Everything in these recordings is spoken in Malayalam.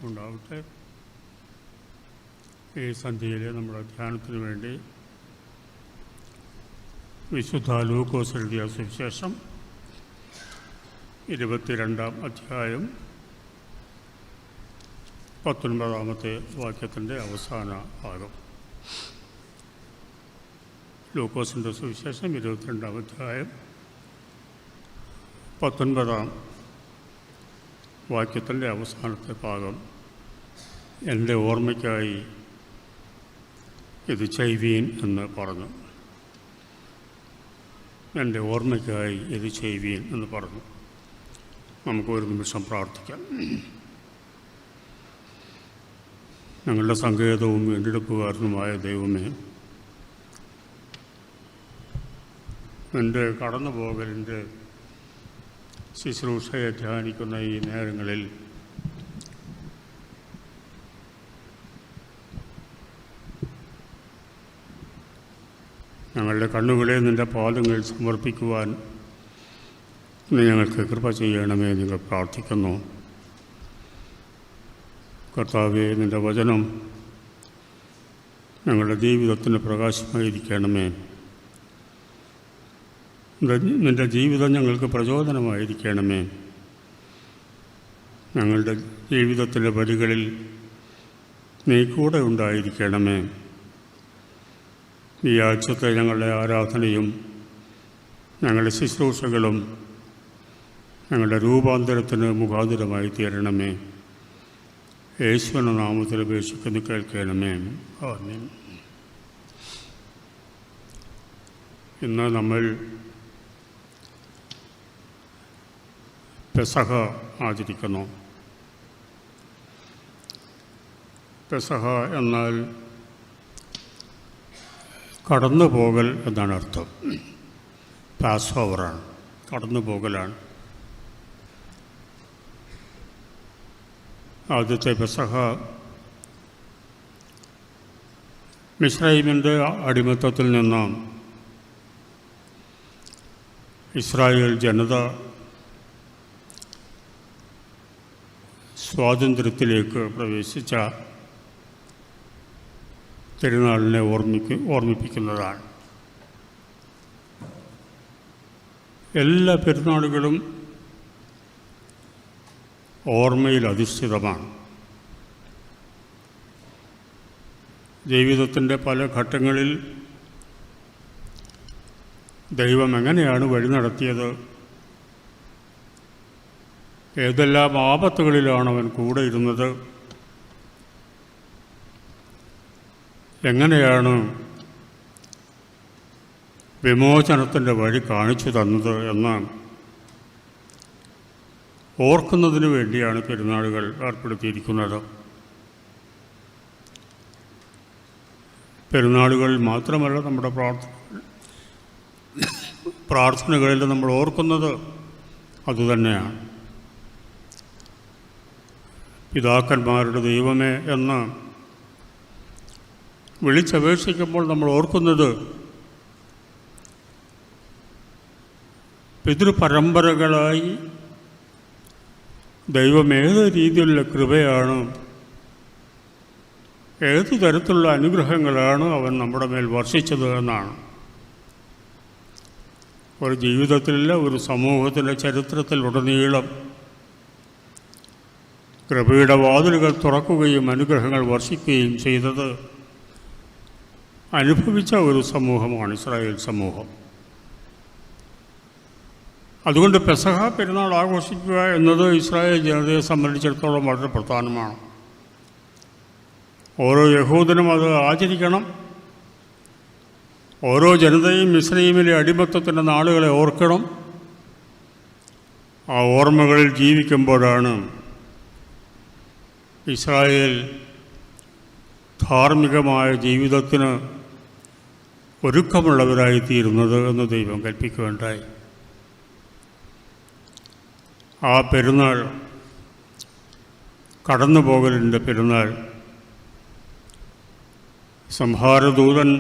ഉണ്ടാവട്ടെ. ഈ സന്ധ്യയിലെ നമ്മുടെ ധ്യാനത്തിന് വേണ്ടി വിശുദ്ധ ലൂക്കോസ് എഴുതിയ സുവിശേഷം 22-ാം അധ്യായം 19-ാമത്തെ വാക്യത്തിൻ്റെ അവസാന ഭാഗം. ലൂക്കോസിൻ്റെ സുവിശേഷം 22-ാം അധ്യായം 19-ാം വാക്യത്തിൻ്റെ അവസാനത്തെ ഭാഗം. എൻ്റെ ഓർമ്മയ്ക്കായി ഇത് ചെയ്വീൻ എന്ന് പറഞ്ഞു. എൻ്റെ ഓർമ്മയ്ക്കായി ഇത് ചെയ്വീൻ എന്ന് പറഞ്ഞു. നമുക്കൊരു നിമിഷം പ്രാർത്ഥിക്കാം. ഞങ്ങളുടെ സങ്കേതവും വീണ്ടെടുപ്പുകാരനുമായ ദൈവമേ, എൻ്റെ കടന്നുപോകലിൻ്റെ ശുശ്രൂഷയെ ധ്യാനിക്കുന്ന ഈ നേരങ്ങളിൽ ഞങ്ങളുടെ കണ്ണുകളെ നിൻ്റെ പാദങ്ങളിൽ സമർപ്പിക്കുവാൻ നീ ഞങ്ങൾക്ക് കൃപ ചെയ്യണമേ നിങ്ങൾ പ്രാർത്ഥിക്കുന്നു. കർത്താവേ, നിൻ്റെ വചനം ഞങ്ങളുടെ ജീവിതത്തിന് പ്രകാശമായിരിക്കണമേ. നിൻ്റെ ജീവിതം ഞങ്ങൾക്ക് പ്രചോദനമായിരിക്കണമേ. ഞങ്ങളുടെ ജീവിതത്തിൻ്റെ വഴികളിൽ നീ കൂടെ ഉണ്ടായിരിക്കണമേ. ഈ ആഴ്ചത്തെ ഞങ്ങളുടെ ആരാധനയും ഞങ്ങളുടെ ശുശ്രൂഷകളും ഞങ്ങളുടെ രൂപാന്തരത്തിന് മുഖാന്തരമായി തീരണമേ. യേശുവിൻ്റെ നാമത്തിൽ അപേക്ഷിക്കുന്നു, കേൾക്കണമേ. ആമേൻ. ഇന്ന് നമ്മൾ പെസഹ ആചരിക്കുന്നു. പെസഹ എന്നാൽ കടന്നുപോകൽ എന്നാണ് അർത്ഥം. പാസ് ഓവറാണ്, കടന്നുപോകലാണ്. ആദ്യത്തെ പെസഹ മിസ്രൈമിൻ്റെ അടിമത്തത്തിൽ നിന്ന് ഇസ്രായേൽ ജനത സ്വാതന്ത്ര്യത്തിലേക്ക് പ്രവേശിച്ച തിരുനാളിനെ ഓർമ്മിപ്പിക്കുന്നതാണ്. എല്ലാ പെരുന്നാളുകളും ഓർമ്മയിൽ അധിഷ്ഠിതമാണ്. ജീവിതത്തിൻ്റെ പല ഘട്ടങ്ങളിൽ ദൈവം എങ്ങനെയാണ് വഴി നടത്തിയത്, ഏതെല്ലാം ആപത്തുകളിലാണ് അവൻ കൂടെ ഇരുന്നത്, എങ്ങനെയാണ് വിമോചനത്തിൻ്റെ വഴി കാണിച്ചു തന്നത് എന്ന് ഓർക്കുന്നതിന് വേണ്ടിയാണ് പെരുന്നാളുകൾ ഏർപ്പെടുത്തിയിരിക്കുന്നത്. പെരുന്നാളുകൾ മാത്രമല്ല, നമ്മുടെ പ്രാർത്ഥനകളിൽ നമ്മൾ ഓർക്കുന്നത് അതുതന്നെയാണ്. പിതാക്കന്മാരുടെ ദൈവമേ എന്ന് വിളിച്ചപേക്ഷിക്കുമ്പോൾ നമ്മൾ ഓർക്കുന്നത് പിതൃപരമ്പരകളായി ദൈവം ഏത് രീതിയിലുള്ള കൃപയാണ്, ഏതു തരത്തിലുള്ള അനുഗ്രഹങ്ങളാണ് അവൻ നമ്മുടെ മേൽ വർഷിച്ചത് എന്നാണ്. ഒരു ജീവിതത്തിലുള്ള ഒരു സമൂഹത്തിൻ്റെ ചരിത്രത്തിലുടനീളം കൃപയുടെ വാതിലുകൾ തുറക്കുകയും അനുഗ്രഹങ്ങൾ വർഷിക്കുകയും ചെയ്തത് അനുഭവിച്ച ഒരു സമൂഹമാണ് ഇസ്രായേൽ സമൂഹം. അതുകൊണ്ട് പെസഹ പെരുന്നാൾ ആഘോഷിക്കുക എന്നത് ഇസ്രായേൽ ജനതയെ സംബന്ധിച്ചിടത്തോളം വളരെ പ്രധാനമാണ്. ഓരോ യഹൂദനും അത് ആചരിക്കണം. ഓരോ ജനതയും മിസ്രയീമിലെ അടിമത്തത്തിൻ്റെ നാളുകളെ ഓർക്കണം. ആ ഓർമ്മകളിൽ ജീവിക്കുമ്പോഴാണ് ഇസ്രായേൽ ധാർമ്മികമായ ജീവിതത്തിന് ഒരുക്കമുള്ളവരായിത്തീരുന്നത് എന്ന് ദൈവം കൽപ്പിക്കുകയുണ്ടായി. ആ പെരുന്നാൾ കടന്നുപോകലിൻ്റെ പെരുന്നാൾ. സംഹാരദൂതൻ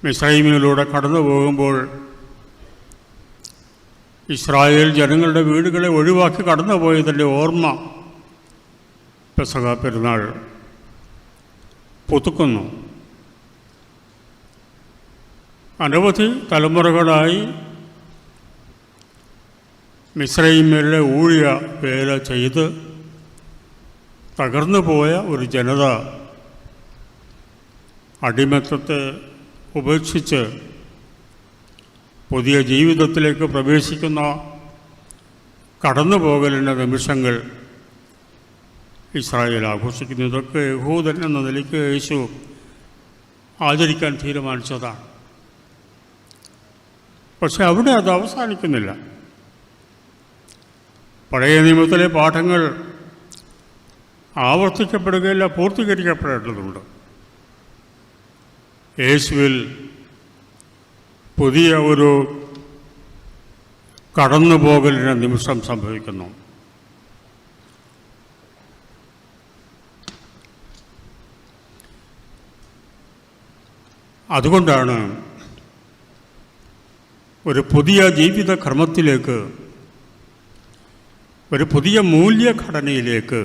മിസ്രയീമിലൂടെ കടന്നു പോകുമ്പോൾ ഇസ്രായേൽ ജനങ്ങളുടെ വീടുകളെ ഒഴിവാക്കി കടന്നുപോയതിൻ്റെ ഓർമ്മ പെസഹ പെരുന്നാൾ പുതുക്കുന്നു. അനവധി തലമുറകളായി മിസ്രൈമിലെ ഊഴിയ വേല ചെയ്ത് തകർന്നു പോയ ഒരു ജനത അടിമത്തത്തെ ഉപേക്ഷിച്ച് പുതിയ ജീവിതത്തിലേക്ക് പ്രവേശിക്കുന്ന കടന്നുപോകലിൻ്റെ നിമിഷങ്ങൾ ഇസ്രായേൽ ആഘോഷിക്കുന്നു. ഇതൊക്കെ യഹൂദൻ എന്ന നിലയ്ക്ക് യേശു ആചരിക്കാൻ തീരുമാനിച്ചതാണ്. പക്ഷെ അവിടെ അത് അവസാനിക്കുന്നില്ല. പഴയ നിയമത്തിലെ പാഠങ്ങൾ ആവർത്തിക്കപ്പെടുകയില്ല, പൂർത്തീകരിക്കപ്പെടേണ്ടതുണ്ട്. യേശുവിൽ പുതിയ ഒരു കടന്നുപോകലിൻ്റെ നിമിഷം സംഭവിക്കുന്നു. അതുകൊണ്ടാണ് ഒരു പുതിയ ജീവിതക്രമത്തിലേക്ക്, ഒരു പുതിയ മൂല്യഘടനയിലേക്ക്,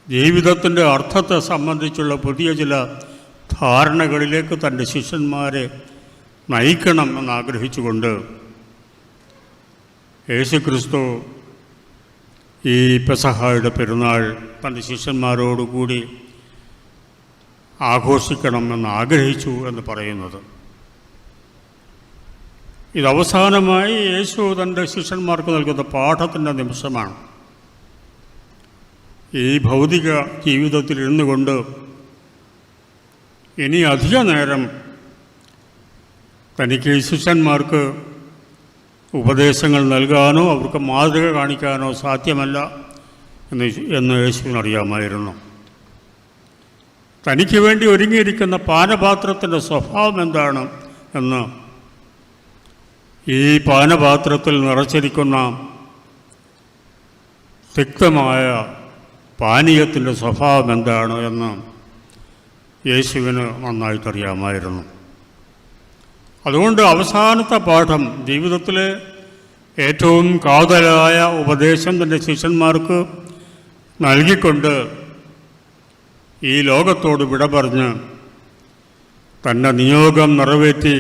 ജീവിതത്തിൻ്റെ അർത്ഥത്തെ സംബന്ധിച്ചുള്ള പുതിയ ചില ധാരണകളിലേക്ക് തൻ്റെ ശിഷ്യന്മാരെ നയിക്കണം എന്നാഗ്രഹിച്ചുകൊണ്ട് യേശുക്രിസ്തു ഈ പെസഹായുടെ പെരുന്നാൾ തൻ്റെ ശിഷ്യന്മാരോടുകൂടി ആഘോഷിക്കണമെന്ന് ആഗ്രഹിച്ചു എന്ന് പറയുന്നത്. ഇതവസാനമായി യേശു തൻ്റെ ശിഷ്യന്മാർക്ക് നൽകുന്ന പാഠത്തിൻ്റെ നിമിഷമാണ്. ഈ ഭൗതിക ജീവിതത്തിൽ ഇരുന്നു കൊണ്ട് ഇനി അധിക നേരം തനിക്ക് ശിഷ്യന്മാർക്ക് ഉപദേശങ്ങൾ നൽകാനോ അവർക്ക് മാതൃക കാണിക്കാനോ സാധ്യമല്ല എന്ന് യേശുവിനറിയാമായിരുന്നു. തനിക്ക് വേണ്ടി ഒരുങ്ങിയിരിക്കുന്ന പാനപാത്രത്തിൻ്റെ സ്വഭാവം എന്താണ് എന്ന്, ഈ പാനപാത്രത്തിൽ നിറച്ചിരിക്കുന്ന തിക്തമായ പാനീയത്തിൻ്റെ സ്വഭാവം എന്താണ് എന്ന് യേശുവിന് നന്നായിട്ടറിയാമായിരുന്നു. അതുകൊണ്ട് അവസാനത്തെ പാഠം, ജീവിതത്തിലെ ഏറ്റവും കാതലായ ഉപദേശം തൻ്റെ ശിഷ്യന്മാർക്ക് നൽകിക്കൊണ്ട് ഈ ലോകത്തോട് വിട പറഞ്ഞ് തൻ്റെ നിയോഗം നിറവേറ്റി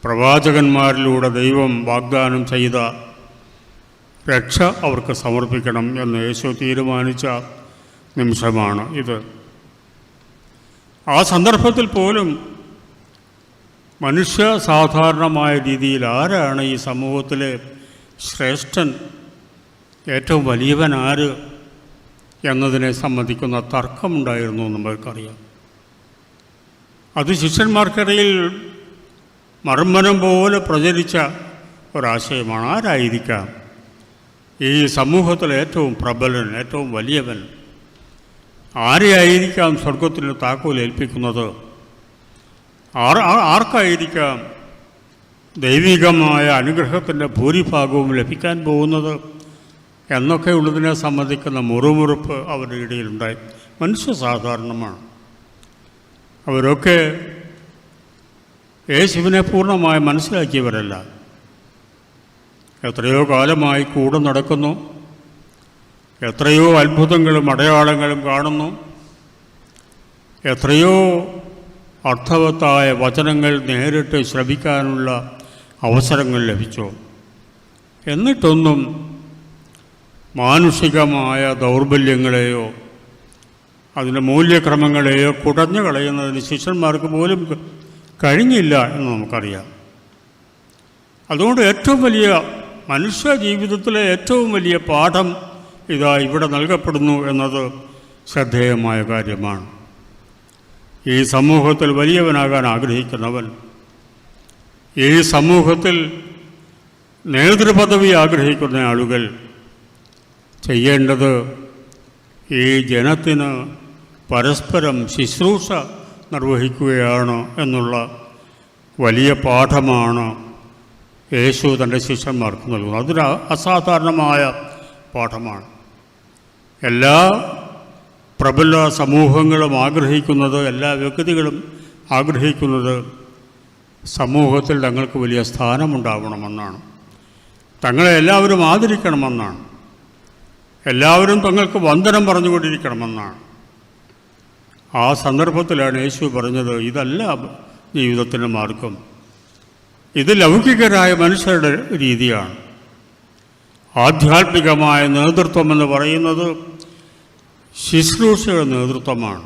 പ്രവാചകന്മാരിലൂടെ ദൈവം വാഗ്ദാനം ചെയ്ത രക്ഷ അവർക്ക് സമർപ്പിക്കണം എന്ന് യേശു തീരുമാനിച്ച നിമിഷമാണ് ഇത്. ആ സന്ദർഭത്തിൽ പോലും മനുഷ്യ സാധാരണമായ രീതിയിൽ ആരാണ് ഈ സമൂഹത്തിലെ ശ്രേഷ്ഠൻ, ഏറ്റവും വലിയവൻ ആര് എന്നതിനെ സംബന്ധിക്കുന്ന തർക്കമുണ്ടായിരുന്നു നമ്മൾക്കറിയാം. അത് ശിഷ്യന്മാർക്കിടയിൽ മർമ്മനം പോലെ പ്രചരിച്ച ഒരാശയമാണ്. ആരായിരിക്കാം ഈ സമൂഹത്തിലെ ഏറ്റവും പ്രബലൻ, ഏറ്റവും വലിയവൻ? ആരെയായിരിക്കാം സ്വർഗത്തിന് താക്കോൽ ഏൽപ്പിക്കുന്നത്? ആർക്കായിരിക്കാം ദൈവികമായ അനുഗ്രഹത്തിൻ്റെ ഭൂരിഭാഗവും ലഭിക്കാൻ പോകുന്നത് എന്നൊക്കെ ഉള്ളതിനെ സംബന്ധിക്കുന്ന മുറുമുറുപ്പ് അവരുടെ ഇടയിലുണ്ടായി. മനുഷ്യ സാധാരണമാണ്. അവരൊക്കെ യേശുവിനെ പൂർണ്ണമായി മനസ്സിലാക്കിയവരല്ല. എത്രയോ കാലമായി കൂടെ നടക്കുന്നു, എത്രയോ അത്ഭുതങ്ങളും അടയാളങ്ങളും കാണുന്നു, എത്രയോ അർത്ഥവത്തായ വചനങ്ങൾ നേരിട്ട് ശ്രവിക്കാനുള്ള അവസരങ്ങൾ ലഭിച്ചു. എന്നിട്ടൊന്നും മാനുഷികമായ ദൗർബല്യങ്ങളെയോ അതിൻ്റെ മൂല്യക്രമങ്ങളെയോ കുടഞ്ഞു കളയുന്നതിന് ശിഷ്യന്മാർക്ക് പോലും കഴിഞ്ഞില്ല എന്ന് നമുക്കറിയാം. അതുകൊണ്ട് ഏറ്റവും വലിയ മനുഷ്യ ജീവിതത്തിലെ ഏറ്റവും വലിയ പാഠം ഇതാ ഇവിടെ നൽകപ്പെടുന്നു എന്നത് ശ്രദ്ധേയമായ കാര്യമാണ്. ഈ സമൂഹത്തിൽ വലിയവനാകാൻ ആഗ്രഹിക്കുന്നവൻ, ഈ സമൂഹത്തിൽ നേതൃപദവി ആഗ്രഹിക്കുന്ന ആളുകൾ ചെയ്യേണ്ടത് ഈ ജനത്തിന് പരസ്പരം ശുശ്രൂഷ നിർവഹിക്കുകയാണ് എന്നുള്ള വലിയ പാഠമാണ് യേശു തൻ്റെ ശിഷ്യന്മാർക്ക് നൽകുന്നത്. അതൊരു അസാധാരണമായ പാഠമാണ്. എല്ലാ പ്രബല സമൂഹങ്ങളും ആഗ്രഹിക്കുന്നത്, എല്ലാ വ്യക്തികളും ആഗ്രഹിക്കുന്നത് സമൂഹത്തിൽ തങ്ങൾക്ക് വലിയ സ്ഥാനമുണ്ടാവണമെന്നാണ്, തങ്ങളെ എല്ലാവരും ആദരിക്കണമെന്നാണ്. എല്ലാവരും തങ്ങൾക്ക് വന്ദനം പറഞ്ഞുകൊണ്ടിരിക്കണമെന്നാണ്. ആ സന്ദർഭത്തിലാണ് യേശു പറഞ്ഞത്, ഇതല്ല ജീവിതത്തിൻ്റെ മാർഗം, ഇത് ലൗകികരായ മനുഷ്യരുടെ രീതിയാണ്. ആധ്യാത്മികമായ നേതൃത്വം എന്ന് പറയുന്നത് ശുശ്രൂഷയുടെ നേതൃത്വമാണ്.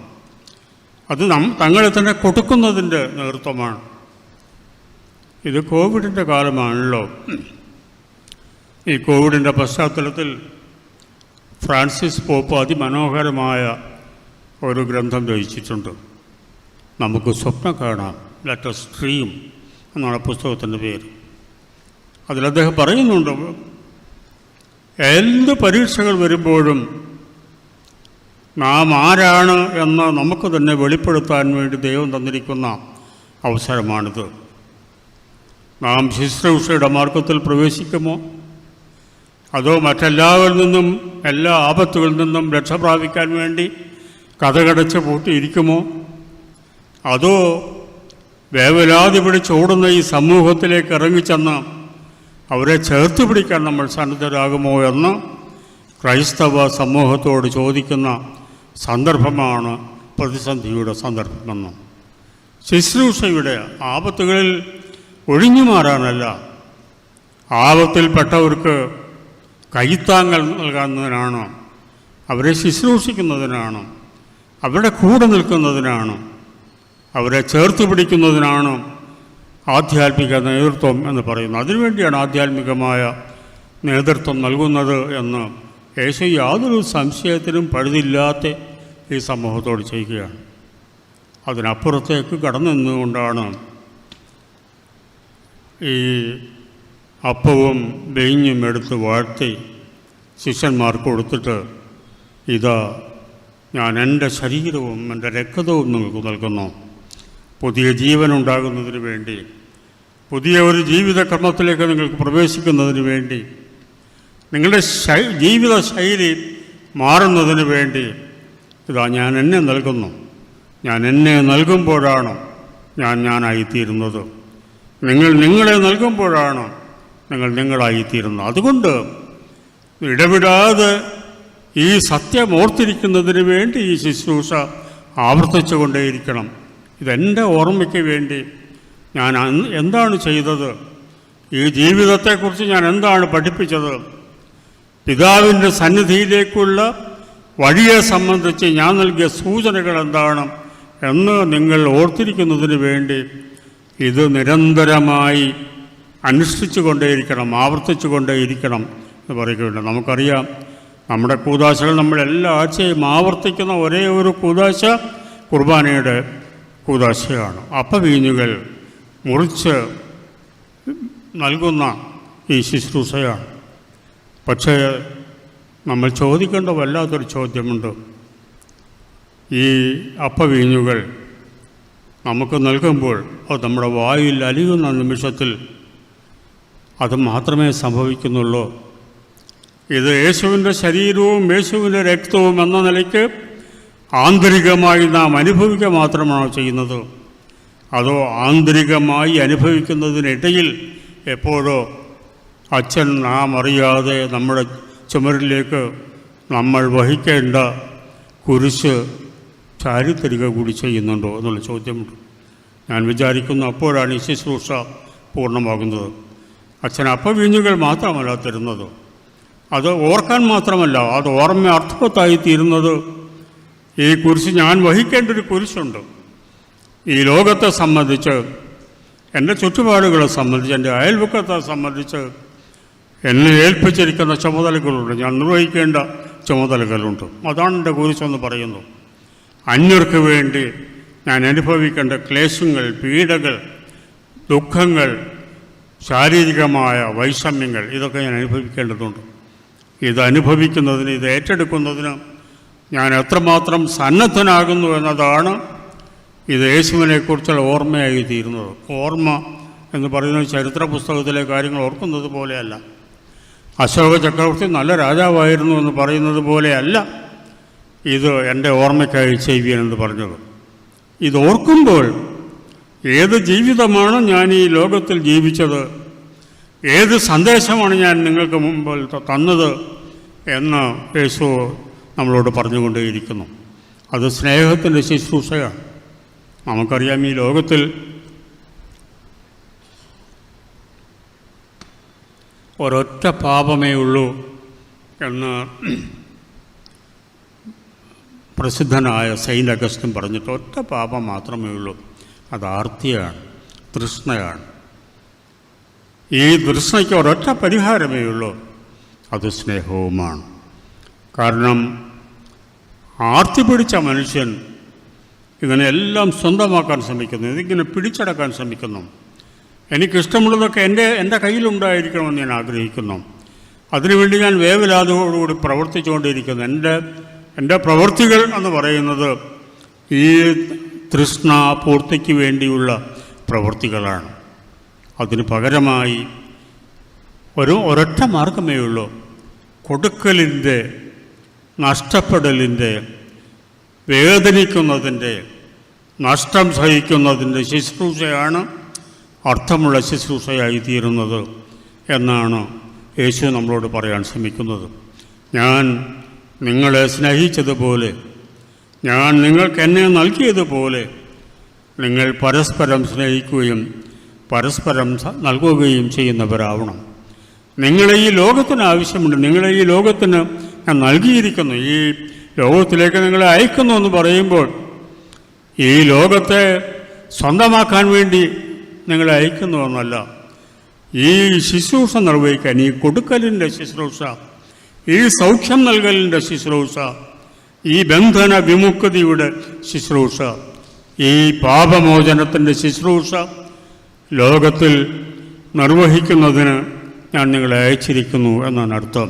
അത് തങ്ങളെ തന്നെ കൊടുക്കുന്നതിൻ്റെ നേതൃത്വമാണ്. ഇത് കോവിഡിൻ്റെ കാലമാണല്ലോ. ഈ കോവിഡിൻ്റെ പശ്ചാത്തലത്തിൽ ഫ്രാൻസിസ് പോപ്പ് അതിമനോഹരമായ ഒരു ഗ്രന്ഥം രചിച്ചിട്ടുണ്ട്. നമുക്ക് സ്വപ്നം കാണാം, ലെറ്റ് us dream എന്നാണ് പുസ്തകത്തിൻ്റെ പേര്. അതിൽ അദ്ദേഹം പറയുന്നുണ്ട്, എന്ത് പരീക്ഷകൾ വരുമ്പോഴും നാം ആരാണ് എന്ന് നമുക്ക് തന്നെ വെളിപ്പെടുത്താൻ വേണ്ടി ദൈവം തന്നിരിക്കുന്ന അവസരമാണിത്. നാം ശുശ്രൂഷയുടെ മാർഗത്തിൽ പ്രവേശിക്കുമോ, അതോ മറ്റെല്ലാവരിൽ നിന്നും എല്ലാ ആപത്തുകളിൽ നിന്നും രക്ഷ പ്രാപിക്കാൻ വേണ്ടി കഥകടച്ച് പൂട്ടിയിരിക്കുമോ, അതോ വേവലാതി പിടിച്ചോടുന്ന ഈ സമൂഹത്തിലേക്ക് ഇറങ്ങിച്ചെന്ന് അവരെ ചേർത്ത് പിടിക്കാൻ നമ്മൾ സന്നദ്ധരാകുമോ എന്ന് ക്രൈസ്തവ സമൂഹത്തോട് ചോദിക്കുന്ന സന്ദർഭമാണ് പ്രതിസന്ധിയുടെ സന്ദർഭമെന്ന്. ശുശ്രൂഷയുടെ ആപത്തുകളിൽ ഒഴിഞ്ഞു മാറാനല്ല, ആപത്തിൽപ്പെട്ടവർക്ക് കൈത്താങ്ങൽ നൽകുന്നതിനാണ്, അവരെ ശുശ്രൂഷിക്കുന്നതിനാണ്, അവരുടെ കൂടെ നിൽക്കുന്നതിനാണ്, അവരെ ചേർത്ത് പിടിക്കുന്നതിനാണ് ആധ്യാത്മിക നേതൃത്വം എന്ന് പറയുന്നത്. അതിനുവേണ്ടിയാണ് ആധ്യാത്മികമായ നേതൃത്വം നൽകുന്നത് എന്ന് യേശു യാതൊരു സംശയത്തിനും പഴുതില്ലാത്ത ഈ സമൂഹത്തോട് ചെയ്യുകയാണ്. അതിനപ്പുറത്തേക്ക് കടന്നു നിന്നുകൊണ്ടാണ് ഈ അപ്പവും വീഞ്ഞും എടുത്ത് വാഴ്ത്തി ശിഷ്യന്മാർക്ക് കൊടുത്തിട്ട്, ഇതാ ഞാൻ എൻ്റെ ശരീരവും എൻ്റെ രക്തവും നിങ്ങൾക്ക് നൽകുന്നു, പുതിയ ജീവനുണ്ടാകുന്നതിന് വേണ്ടി, പുതിയ ഒരു ജീവിതക്രമത്തിലേക്ക് നിങ്ങൾക്ക് പ്രവേശിക്കുന്നതിന് വേണ്ടി, നിങ്ങളുടെ ജീവിത ശൈലി മാറുന്നതിന് വേണ്ടി ഇതാ ഞാൻ എന്നെ നൽകുന്നു. ഞാൻ എന്നെ നൽകുമ്പോഴാണ് ഞാനായിത്തീരുന്നത്. നിങ്ങൾ നിങ്ങളെ നൽകുമ്പോഴാണ് നിങ്ങൾ നിങ്ങളായിത്തീരുന്നത്. അതുകൊണ്ട് ഇടവിടാതെ ഈ സത്യം ഓർത്തിരിക്കുന്നതിന് വേണ്ടി ഈ ശുശ്രൂഷ ആവർത്തിച്ചു കൊണ്ടേയിരിക്കണം. ഇതെൻ്റെ ഓർമ്മയ്ക്ക് വേണ്ടി ഞാൻ എന്താണ് ചെയ്തത്, ഈ ജീവിതത്തെക്കുറിച്ച് ഞാൻ എന്താണ് പഠിപ്പിച്ചത്, പിതാവിൻ്റെ സന്നിധിയിലേക്കുള്ള വഴിയെ സംബന്ധിച്ച് ഞാൻ നൽകിയ സൂചനകൾ എന്താണ് എന്ന് നിങ്ങൾ ഓർത്തിരിക്കുന്നതിന് വേണ്ടി ഇത് നിരന്തരമായി അനുഷ്ഠിച്ചു കൊണ്ടേയിരിക്കണം, ആവർത്തിച്ചു കൊണ്ടേയിരിക്കണം എന്ന് പറയുകയുണ്ട്. നമുക്കറിയാം, നമ്മുടെ കൂദാശകൾ നമ്മളെല്ലാ ആഴ്ചയും ആവർത്തിക്കുന്ന ഒരേ ഒരു കൂദാശ കുർബാനയുടെ കൂദാശയാണ്. അപ്പവീഞ്ഞുകൾ മുറിച്ച് നൽകുന്ന ഈ ശുശ്രൂഷയാണ്. പക്ഷേ നമ്മൾ ചോദിക്കേണ്ട വല്ലാത്തൊരു ചോദ്യമുണ്ട്. ഈ അപ്പവീഞ്ഞുകൾ നമുക്ക് നൽകുമ്പോൾ അത് നമ്മുടെ വായിൽ അലിയുന്ന നിമിഷത്തിൽ അത് മാത്രമേ സംഭവിക്കുന്നുള്ളൂ. ഇത് യേശുവിൻ്റെ ശരീരവും യേശുവിൻ്റെ രക്തവും എന്ന നിലയ്ക്ക് ആന്തരികമായി നാം അനുഭവിക്കുക മാത്രമാണോ ചെയ്യുന്നത്, അതോ ആന്തരികമായി അനുഭവിക്കുന്നതിനിടയിൽ എപ്പോഴോ അച്ഛൻ നാം അറിയാതെ നമ്മുടെ ചുമരിലേക്ക് നമ്മൾ വഹിക്കേണ്ട കുരിശ് ചാരിത്തരിക കൂടി ചെയ്യുന്നുണ്ടോ എന്നുള്ള ചോദ്യമുണ്ട്. ഞാൻ വിചാരിക്കുന്നു അപ്പോഴാണ് ഈ ശുശ്രൂഷ പൂർണ്ണമാകുന്നത്. അച്ഛൻ അപ്പവീഞ്ഞുകൾ മാത്രമല്ല തരുന്നത്, അത് ഓർക്കാൻ മാത്രമല്ല, അത് ഓർമ്മ അർത്ഥവത്തായി തീരുന്നത്. ഈ കുരിശ് ഞാൻ വഹിക്കേണ്ട ഒരു കുരിശുണ്ട്. ഈ ലോകത്തെ സംബന്ധിച്ച്, എൻ്റെ ചുറ്റുപാടുകളെ സംബന്ധിച്ച്, എൻ്റെ അയൽവക്കത്തെ സംബന്ധിച്ച് എന്നെ ഏൽപ്പിച്ചിരിക്കുന്ന ചുമതലകളുണ്ട്, ഞാൻ നിർവഹിക്കേണ്ട ചുമതലകളുണ്ട്. അതാണ് എൻ്റെ കുരിശെന്ന് പറയുന്നു. അന്യർക്ക് വേണ്ടി ഞാൻ അനുഭവിക്കേണ്ട ക്ലേശങ്ങൾ, പീഡകൾ, ദുഃഖങ്ങൾ, ശാരീരികമായ വൈഷമ്യങ്ങൾ, ഇതൊക്കെ ഞാൻ അനുഭവിക്കേണ്ടതുണ്ട്. ഇത് അനുഭവിക്കുന്നതിന്, ഇത് ഏറ്റെടുക്കുന്നതിന് ഞാൻ എത്രമാത്രം സന്നദ്ധനാകുന്നു എന്നതാണ് ഇത് യേശുവിനെക്കുറിച്ചുള്ള ഓർമ്മയായി തീരുന്നത്. ഓർമ്മ എന്ന് പറയുന്നത് ചരിത്ര പുസ്തകത്തിലെ കാര്യങ്ങൾ ഓർക്കുന്നത് പോലെയല്ല. അശോക ചക്രവർത്തി നല്ല രാജാവായിരുന്നു എന്ന് പറയുന്നത് പോലെയല്ല ഇത് എൻ്റെ ഓർമ്മയ്ക്കായി ചെയ്യുവീൻ എന്ന് പറഞ്ഞത്. ഇത് ഓർക്കുമ്പോൾ ഏത് ജീവിതമാണ് ഞാൻ ഈ ലോകത്തിൽ ജീവിച്ചത്, ഏത് സന്ദേശമാണ് ഞാൻ നിങ്ങൾക്ക് മുമ്പിൽ തന്നത് എന്ന് യേശു നമ്മളോട് പറഞ്ഞുകൊണ്ടേയിരിക്കുന്നു. അത് സ്നേഹത്തിൻ്റെ ശുശ്രൂഷയാണ്. നമുക്കറിയാം, ഈ ലോകത്തിൽ ഒരൊറ്റ പാപമേ ഉള്ളൂ എന്ന് പ്രസിദ്ധനായ സെയിൻ്റ് അഗസ്റ്റിൻ പറഞ്ഞിട്ട്, ഒറ്റ പാപം മാത്രമേ ഉള്ളൂ. അത് ആർത്തിയാണ്, തൃഷ്ണയാണ്. ഈ തൃഷ്ണയ്ക്ക് ഒരൊറ്റ പരിഹാരമേ ഉള്ളൂ, അത് സ്നേഹവുമാണ്. കാരണം ആർത്തി പിടിച്ച മനുഷ്യൻ ഇതിനെല്ലാം സ്വന്തമാക്കാൻ ശ്രമിക്കുന്നു, ഇതിങ്ങനെ പിടിച്ചടക്കാൻ ശ്രമിക്കുന്നു. എനിക്കിഷ്ടമുള്ളതൊക്കെ എൻ്റെ കയ്യിലുണ്ടായിരിക്കണമെന്ന് ഞാൻ ആഗ്രഹിക്കുന്നു. അതിനുവേണ്ടി ഞാൻ വേവലാതോടുകൂടി പ്രവർത്തിച്ചുകൊണ്ടിരിക്കുന്നു. എൻ്റെ പ്രവൃത്തികൾ എന്ന് പറയുന്നത് ഈ തൃഷ്ണ പൂർത്തിക്ക് വേണ്ടിയുള്ള പ്രവൃത്തികളാണ്. അതിന് പകരമായി ഒരൊറ്റ മാർഗമേ ഉള്ളൂ. കൊടുക്കലിൻ്റെ, നഷ്ടപ്പെടലിൻ്റെ, വേദനിക്കുന്നതിൻ്റെ, നഷ്ടം സഹിക്കുന്നതിൻ്റെ ശുശ്രൂഷയാണ് അർത്ഥമുള്ള ശുശ്രൂഷയായി തീരുന്നത് എന്നാണ് യേശു നമ്മളോട് പറയാൻ ശ്രമിക്കുന്നത്. ഞാൻ നിങ്ങളെ സ്നേഹിച്ചതുപോലെ, ഞാൻ നിങ്ങൾക്ക് എന്നെ നൽകിയതുപോലെ നിങ്ങൾ പരസ്പരം സ്നേഹിക്കുകയും പരസ്പരം നൽകുകയും ചെയ്യുന്നവരാവണം. നിങ്ങളെ ഈ ലോകത്തിന് ആവശ്യമുണ്ട്, നിങ്ങളെ ഈ ലോകത്തിന് ഞാൻ നൽകിയിരിക്കുന്നു, ഈ ലോകത്തിലേക്ക് നിങ്ങളെ അയക്കുന്നു എന്ന് പറയുമ്പോൾ ഈ ലോകത്തെ സ്വന്തമാക്കാൻ വേണ്ടി നിങ്ങളെ അയക്കുന്നു എന്നല്ല. ഈ ശുശ്രൂഷ നിർവഹിക്കാൻ, ഈ കൊടുക്കലിൻ്റെ ശുശ്രൂഷ, ഈ സൗഖ്യം നൽകലിൻ്റെ ശുശ്രൂഷ, ഈ ബന്ധന വിമുക്തിയുടെ ശുശ്രൂഷ, ഈ പാപമോചനത്തിൻ്റെ ശുശ്രൂഷ ലോകത്തിൽ നിർവഹിക്കുന്നതിന് ഞാൻ നിങ്ങളെ അയച്ചിരിക്കുന്നു എന്നാണ് അർത്ഥം.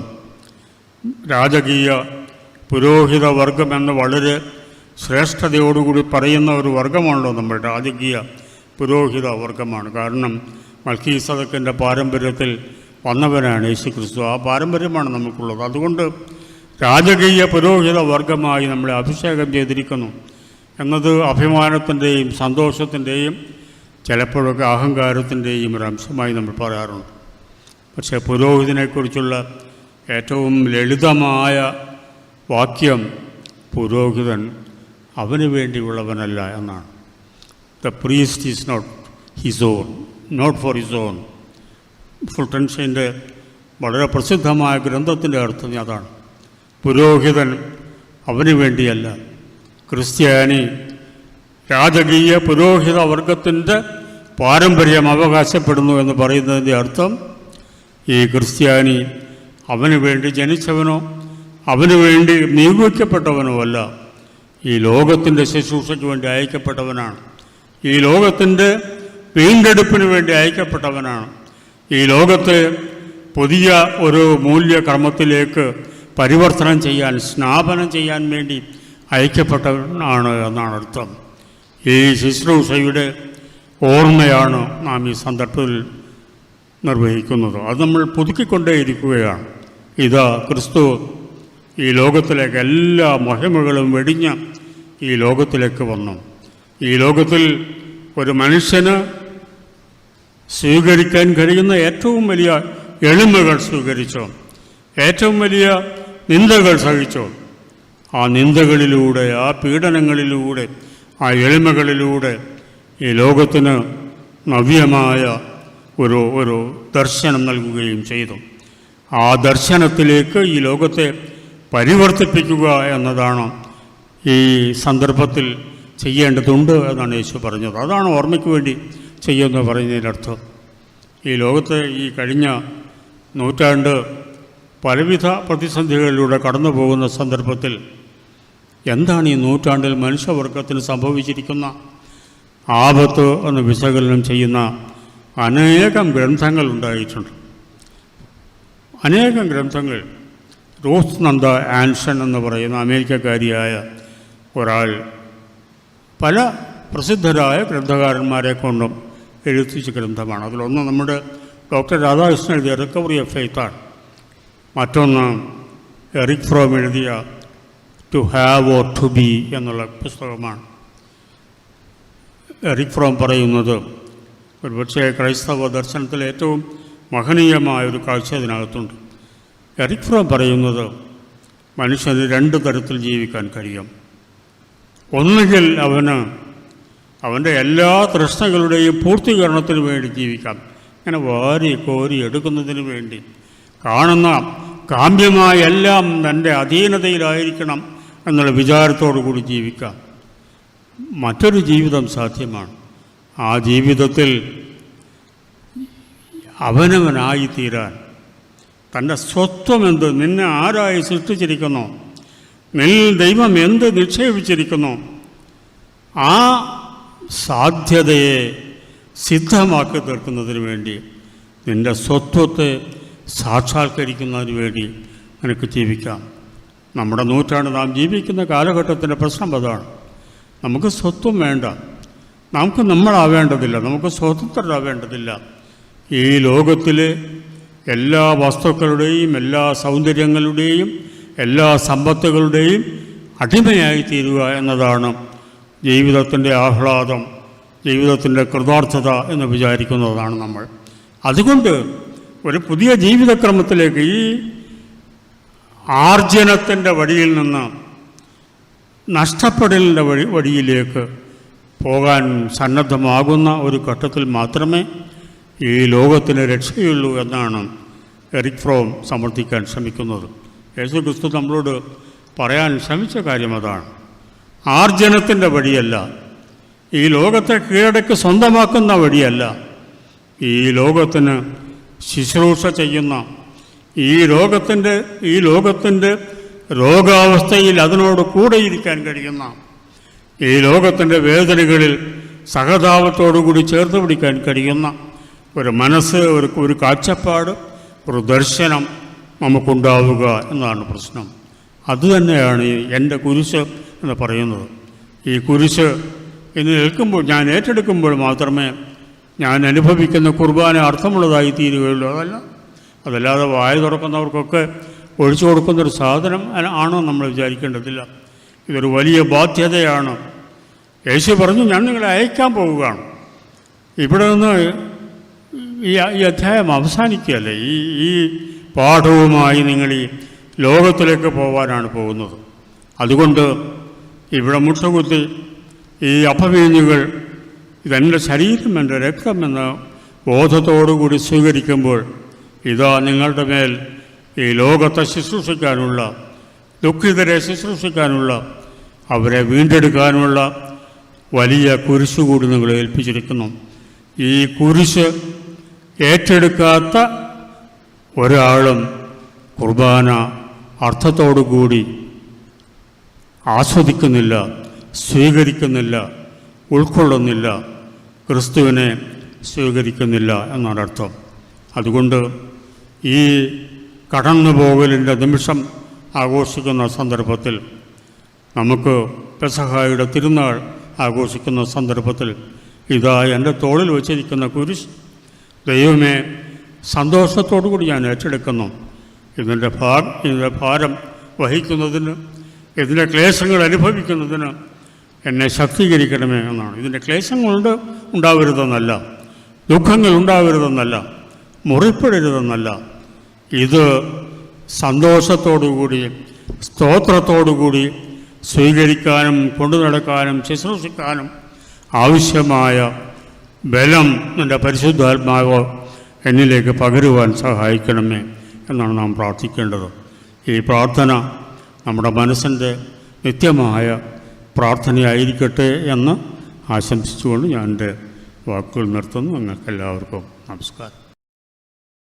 രാജകീയ പുരോഹിത വർഗം എന്ന് വളരെ ശ്രേഷ്ഠതയോടുകൂടി പറയുന്ന ഒരു വർഗമാണല്ലോ നമ്മൾ. രാജകീയ പുരോഹിത വർഗമാണ്. കാരണം മൽക്കീസദക്കിൻ്റെ പാരമ്പര്യത്തിൽ വന്നവനാണ് യേശുക്രിസ്തു. ആ പാരമ്പര്യമാണ് നമുക്കുള്ളത്. അതുകൊണ്ട് രാജകീയ പുരോഹിത വർഗമായി നമ്മളെ അഭിഷേകം ചെയ്തിരിക്കുന്നു എന്നത് അഭിമാനത്തിൻ്റെയും സന്തോഷത്തിൻ്റെയും ചിലപ്പോഴൊക്കെ അഹങ്കാരത്തിൻ്റെയും ഒരു അംശമായി നമ്മൾ പറയാറുണ്ട്. പക്ഷേ പുരോഹിതനെക്കുറിച്ചുള്ള ഏറ്റവും ലളിതമായ വാക്യം, പുരോഹിതൻ അവന് വേണ്ടിയുള്ളവനല്ല എന്നാണ്. The priest is not his own, not for his own. ഫുൾട്ടൻഷൈൻ്റെ വളരെ പ്രസിദ്ധമായ ഗ്രന്ഥത്തിൻ്റെ അർത്ഥം അതാണ്. പുരോഹിതൻ അവന് വേണ്ടിയല്ല. ക്രിസ്ത്യാനി രാജകീയ പുരോഹിത വർഗത്തിൻ്റെ പാരമ്പര്യം അവകാശപ്പെടുന്നു എന്ന് പറയുന്നതിൻ്റെ അർത്ഥം ഈ ക്രിസ്ത്യാനി അവന് വേണ്ടി ജനിച്ചവനോ അവന് വേണ്ടി നിയോഗിക്കപ്പെട്ടവനോ അല്ല, ഈ ലോകത്തിൻ്റെ ശുശ്രൂഷയ്ക്ക് വേണ്ടി അയക്കപ്പെട്ടവനാണ്. ഈ ലോകത്തിൻ്റെ വീണ്ടെടുപ്പിന് വേണ്ടി അയക്കപ്പെട്ടവനാണ്. ഈ ലോകത്തെ പുതിയ ഒരു മൂല്യക്രമത്തിലേക്ക് പരിവർത്തനം ചെയ്യാൻ, സ്നാപനം ചെയ്യാൻ വേണ്ടി അയക്കപ്പെട്ടവനാണ് എന്നാണ് അർത്ഥം. ഈ ശുശ്രൂഷയുടെ ഓർമ്മയാണ് നാം ഈ സന്ദർഭത്തിൽ നിർവഹിക്കുന്നത്. അത് നമ്മൾ പുതുക്കിക്കൊണ്ടേയിരിക്കുകയാണ്. ഇതാ ക്രിസ്തു ഈ ലോകത്തിലേക്ക് എല്ലാ മഹിമകളും വെടിഞ്ഞ് ഈ ലോകത്തിലേക്ക് വന്നു. ഈ ലോകത്തിൽ ഒരു മനുഷ്യന് സ്വീകരിക്കാൻ കഴിയുന്ന ഏറ്റവും വലിയ എളിമകൾ സ്വീകരിച്ചു, ഏറ്റവും വലിയ നിന്ദകൾ സഹിച്ചു. ആ നിന്ദകളിലൂടെ, ആ പീഡനങ്ങളിലൂടെ, ആ എളിമകളിലൂടെ ഈ ലോകത്തിന് നവ്യമായ ഒരു ദർശനം നൽകുകയും ചെയ്തു. ആ ദർശനത്തിലേക്ക് ഈ ലോകത്തെ പരിവർത്തിപ്പിക്കുക എന്നതാണ് ഈ സന്ദർഭത്തിൽ ചെയ്യേണ്ടതുണ്ട് എന്നാണ് യേശു പറഞ്ഞത്. അതാണ് ഓർമ്മയ്ക്ക് വേണ്ടി ചെയ്യുമെന്ന് പറയുന്നതിനർത്ഥം. ഈ ലോകത്തെ ഈ കഴിഞ്ഞ നൂറ്റാണ്ട് പലവിധ പ്രതിസന്ധികളിലൂടെ കടന്നു പോകുന്ന സന്ദർഭത്തിൽ എന്താണ് ഈ നൂറ്റാണ്ടിൽ മനുഷ്യവർഗത്തിന് സംഭവിച്ചിരിക്കുന്ന ആപത്ത് എന്ന് വിശകലനം ചെയ്യുന്ന അനേകം ഗ്രന്ഥങ്ങൾ ഉണ്ടായിട്ടുണ്ട്. അനേകം ഗ്രന്ഥങ്ങൾ. റൂത്ത് നന്ദ ആൻസൺ എന്ന് പറയുന്ന അമേരിക്കക്കാരിയായ ഒരാൾ പല പ്രസിദ്ധരായ ഗ്രന്ഥകാരന്മാരെ കൊണ്ടും എഴുതിച്ച ഗ്രന്ഥമാണ്. അതിലൊന്ന് നമ്മുടെ ഡോക്ടർ രാധാകൃഷ്ണൻ എഴുതിയ റിക്കവറി ഓഫ് ഫെയ്ത്താണ്. മറ്റൊന്ന് എറിക് ഫ്രോം എഴുതിയ to have or to be എന്നുള്ള പുസ്തകമാണ്. എറിക് ഫ്രോം പറയുന്നത് ഒരുപക്ഷേ ക്രൈസ്തവ ദർശനത്തിൽ ഏറ്റവും മഹനീയമായൊരു കാഴ്ച അതിനകത്തുണ്ട്. എറിക് ഫ്രോം പറയുന്നത് മനുഷ്യന് 2 തരത്തിൽ ജീവിക്കാൻ കഴിയും. ഒന്നുകിൽ അവൻ്റെ എല്ലാ തൃഷ്ണകളുടെയും പൂർത്തീകരണത്തിന് വേണ്ടി ജീവിക്കാം. ഇങ്ങനെ വാരി കോരി എടുക്കുന്നതിന് വേണ്ടി കാണുന്ന കാമ്യമായ എല്ലാം തൻ്റെ അധീനതയിലായിരിക്കണം എന്നുള്ള വിചാരത്തോടു കൂടി ജീവിക്കാം. മറ്റൊരു ജീവിതം സാധ്യമാണ്. ആ ജീവിതത്തിൽ അവനവനായിത്തീരാൻ തൻ്റെ സ്വത്വമെന്ത്, നിന്നെ ആരായി സൃഷ്ടിച്ചിരിക്കുന്നു, നിന്നിൽ ദൈവം എന്ത് നിക്ഷേപിച്ചിരിക്കുന്നു, ആ സാധ്യതയെ സിദ്ധമാക്കി തീർക്കുന്നതിന് വേണ്ടി, നിൻ്റെ സ്വത്വത്തെ സാക്ഷാത്കരിക്കുന്നതിന് വേണ്ടി നിനക്ക് ജീവിക്കാം. നമ്മുടെ നൂറ്റാണ്ട് നാം ജീവിക്കുന്ന കാലഘട്ടത്തിൻ്റെ പ്രശ്നം അതാണ്. നമുക്ക് സ്വത്വം വേണ്ട, നമുക്ക് നമ്മളാവേണ്ടതില്ല, നമുക്ക് സ്വതന്ത്രരാവേണ്ടതില്ല. ഈ ലോകത്തിലെ എല്ലാ വസ്തുക്കളുടെയും എല്ലാ സൗന്ദര്യങ്ങളുടെയും എല്ലാ സമ്പത്തുകളുടെയും അടിമയായി തീരുക എന്നതാണ് ജീവിതത്തിൻ്റെ ആഹ്ലാദം, ജീവിതത്തിൻ്റെ കൃതാർത്ഥത എന്ന് വിചാരിക്കുന്നതാണ് നമ്മൾ. അതുകൊണ്ട് ഒരു പുതിയ ജീവിതക്രമത്തിലേക്ക്, ഈ ആർജനത്തിൻ്റെ വഴിയിൽ നിന്ന് നഷ്ടപ്പെടലിൻ്റെ വഴിയിലേക്ക് പോകാൻ സന്നദ്ധമാകുന്ന ഒരു ഘട്ടത്തിൽ മാത്രമേ ഈ ലോകത്തിന് രക്ഷയുള്ളൂ എന്നാണ് എറിക് ഫ്രോം സമർത്ഥിക്കാൻ ശ്രമിക്കുന്നത്. യേശു ക്രിസ്തു നമ്മളോട് പറയാൻ ശ്രമിച്ച കാര്യം അതാണ്. ആർജനത്തിൻ്റെ വഴിയല്ല, ഈ ലോകത്തെ കീഴടക്കി സ്വന്തമാക്കുന്ന വഴിയല്ല, ഈ ലോകത്തിന് ശുശ്രൂഷ ചെയ്യുന്ന, ഈ ലോകത്തിൻ്റെ രോഗാവസ്ഥയിൽ അതിനോട് കൂടെയിരിക്കാൻ കഴിയുന്ന, ഈ ലോകത്തിൻ്റെ വേദനകളിൽ സഹതാപത്തോടുകൂടി ചേർത്ത് പിടിക്കാൻ കഴിയുന്ന ഒരു മനസ്സ്, ഒരു കാഴ്ചപ്പാട്, ഒരു ദർശനം നമുക്കുണ്ടാവുക എന്നതാണ് പ്രശ്നം. അതുതന്നെയാണ് എൻ്റെ കുരിശ് എന്ന് പറയുന്നത്. ഈ കുരിശ് ഇന്ന് നിൽക്കുമ്പോൾ, ഞാൻ ഏറ്റെടുക്കുമ്പോൾ മാത്രമേ ഞാൻ അനുഭവിക്കുന്ന കുർബാന അർത്ഥമുള്ളതായി തീരുകയുള്ളൂ. അതല്ലാതെ വായ തുറക്കുന്നവർക്കൊക്കെ ഒഴിച്ചു കൊടുക്കുന്നൊരു സാധനം ആണോ നമ്മൾ വിചാരിക്കേണ്ടതില്ല. ഇതൊരു വലിയ ബാധ്യതയാണ്. യേശു പറഞ്ഞു, ഞാൻ നിങ്ങളെ അയക്കാൻ പോവുകയാണ്. ഇവിടെ നിന്ന് ഈ അധ്യായം അവസാനിക്കുകയല്ലേ. ഈ പാഠവുമായി നിങ്ങൾ ഈ ലോകത്തിലേക്ക് പോകാനാണ് പോകുന്നത്. അതുകൊണ്ട് ഇവിടെ മുട്ടുകുത്തി ഈ അപവീഞ്ഞുകൾ ഇതെൻ്റെ ശരീരം, എൻ്റെ രക്തം എന്ന ബോധത്തോടുകൂടി സ്വീകരിക്കുമ്പോൾ, ഇതാ നിങ്ങളുടെ മേൽ ഈ ലോകത്തെ ശുശ്രൂഷിക്കാനുള്ള, ദുഃഖിതരെ ശുശ്രൂഷിക്കാനുള്ള, അവരെ വീണ്ടെടുക്കാനുള്ള വലിയ കുരിശുകൂടി നിങ്ങളെ ഏൽപ്പിച്ചിരിക്കുന്നു. ഈ കുരിശ് ഏറ്റെടുക്കാത്ത ഒരാളും കുർബാന അർത്ഥത്തോടുകൂടി ആസ്വദിക്കുന്നില്ല, സ്വീകരിക്കുന്നില്ല, ഉൾക്കൊള്ളുന്നില്ല, ക്രിസ്തുവിനെ സ്വീകരിക്കുന്നില്ല എന്നൊരർത്ഥം. അതുകൊണ്ട് ഈ കടന്നുപോകലിൻ്റെ നിമിഷം ആഘോഷിക്കുന്ന സന്ദർഭത്തിൽ, നമുക്ക് പെസഹായുടെ തിരുനാൾ ആഘോഷിക്കുന്ന സന്ദർഭത്തിൽ, ഇതാ എൻ്റെ തോളിൽ വച്ചിരിക്കുന്ന കുരിശ്, ദൈവമേ, സന്തോഷത്തോടുകൂടി ഞാൻ ഏറ്റെടുക്കുന്നു. ഇതിൻ്റെ ഭാരം വഹിക്കുന്നതിന്, ഇതിൻ്റെ ക്ലേശങ്ങൾ അനുഭവിക്കുന്നതിന് എന്നെ ശക്തീകരിക്കണമേ എന്നാണ്. ഇതിൻ്റെ ക്ലേശങ്ങളുണ്ട് ഉണ്ടാവരുതെന്നല്ല, ദുഃഖങ്ങൾ ഉണ്ടാവരുതെന്നല്ല, മുറിപ്പെടരുതെന്നല്ല. ഇത് സന്തോഷത്തോടുകൂടി സ്തോത്രത്തോടുകൂടി സ്വീകരിക്കാനും കൊണ്ടു നടക്കാനും ശുശ്രൂഷിക്കാനും ആവശ്യമായ ബലം എൻ്റെ പരിശുദ്ധാത്മാവ് എന്നിലേക്ക് പകരുവാൻ സഹായിക്കണമേ എന്നാണ് നാം പ്രാർത്ഥിക്കേണ്ടത്. ഈ പ്രാർത്ഥന നമ്മുടെ മനസ്സിൻ്റെ നിത്യമായ പ്രാർത്ഥനയായിരിക്കട്ടെ എന്ന് ആശംസിച്ചുകൊണ്ട് ഞാൻ എൻ്റെ വാക്കുകൾ നിർത്തുന്നു. നിങ്ങൾക്കെല്ലാവർക്കും നമസ്കാരം.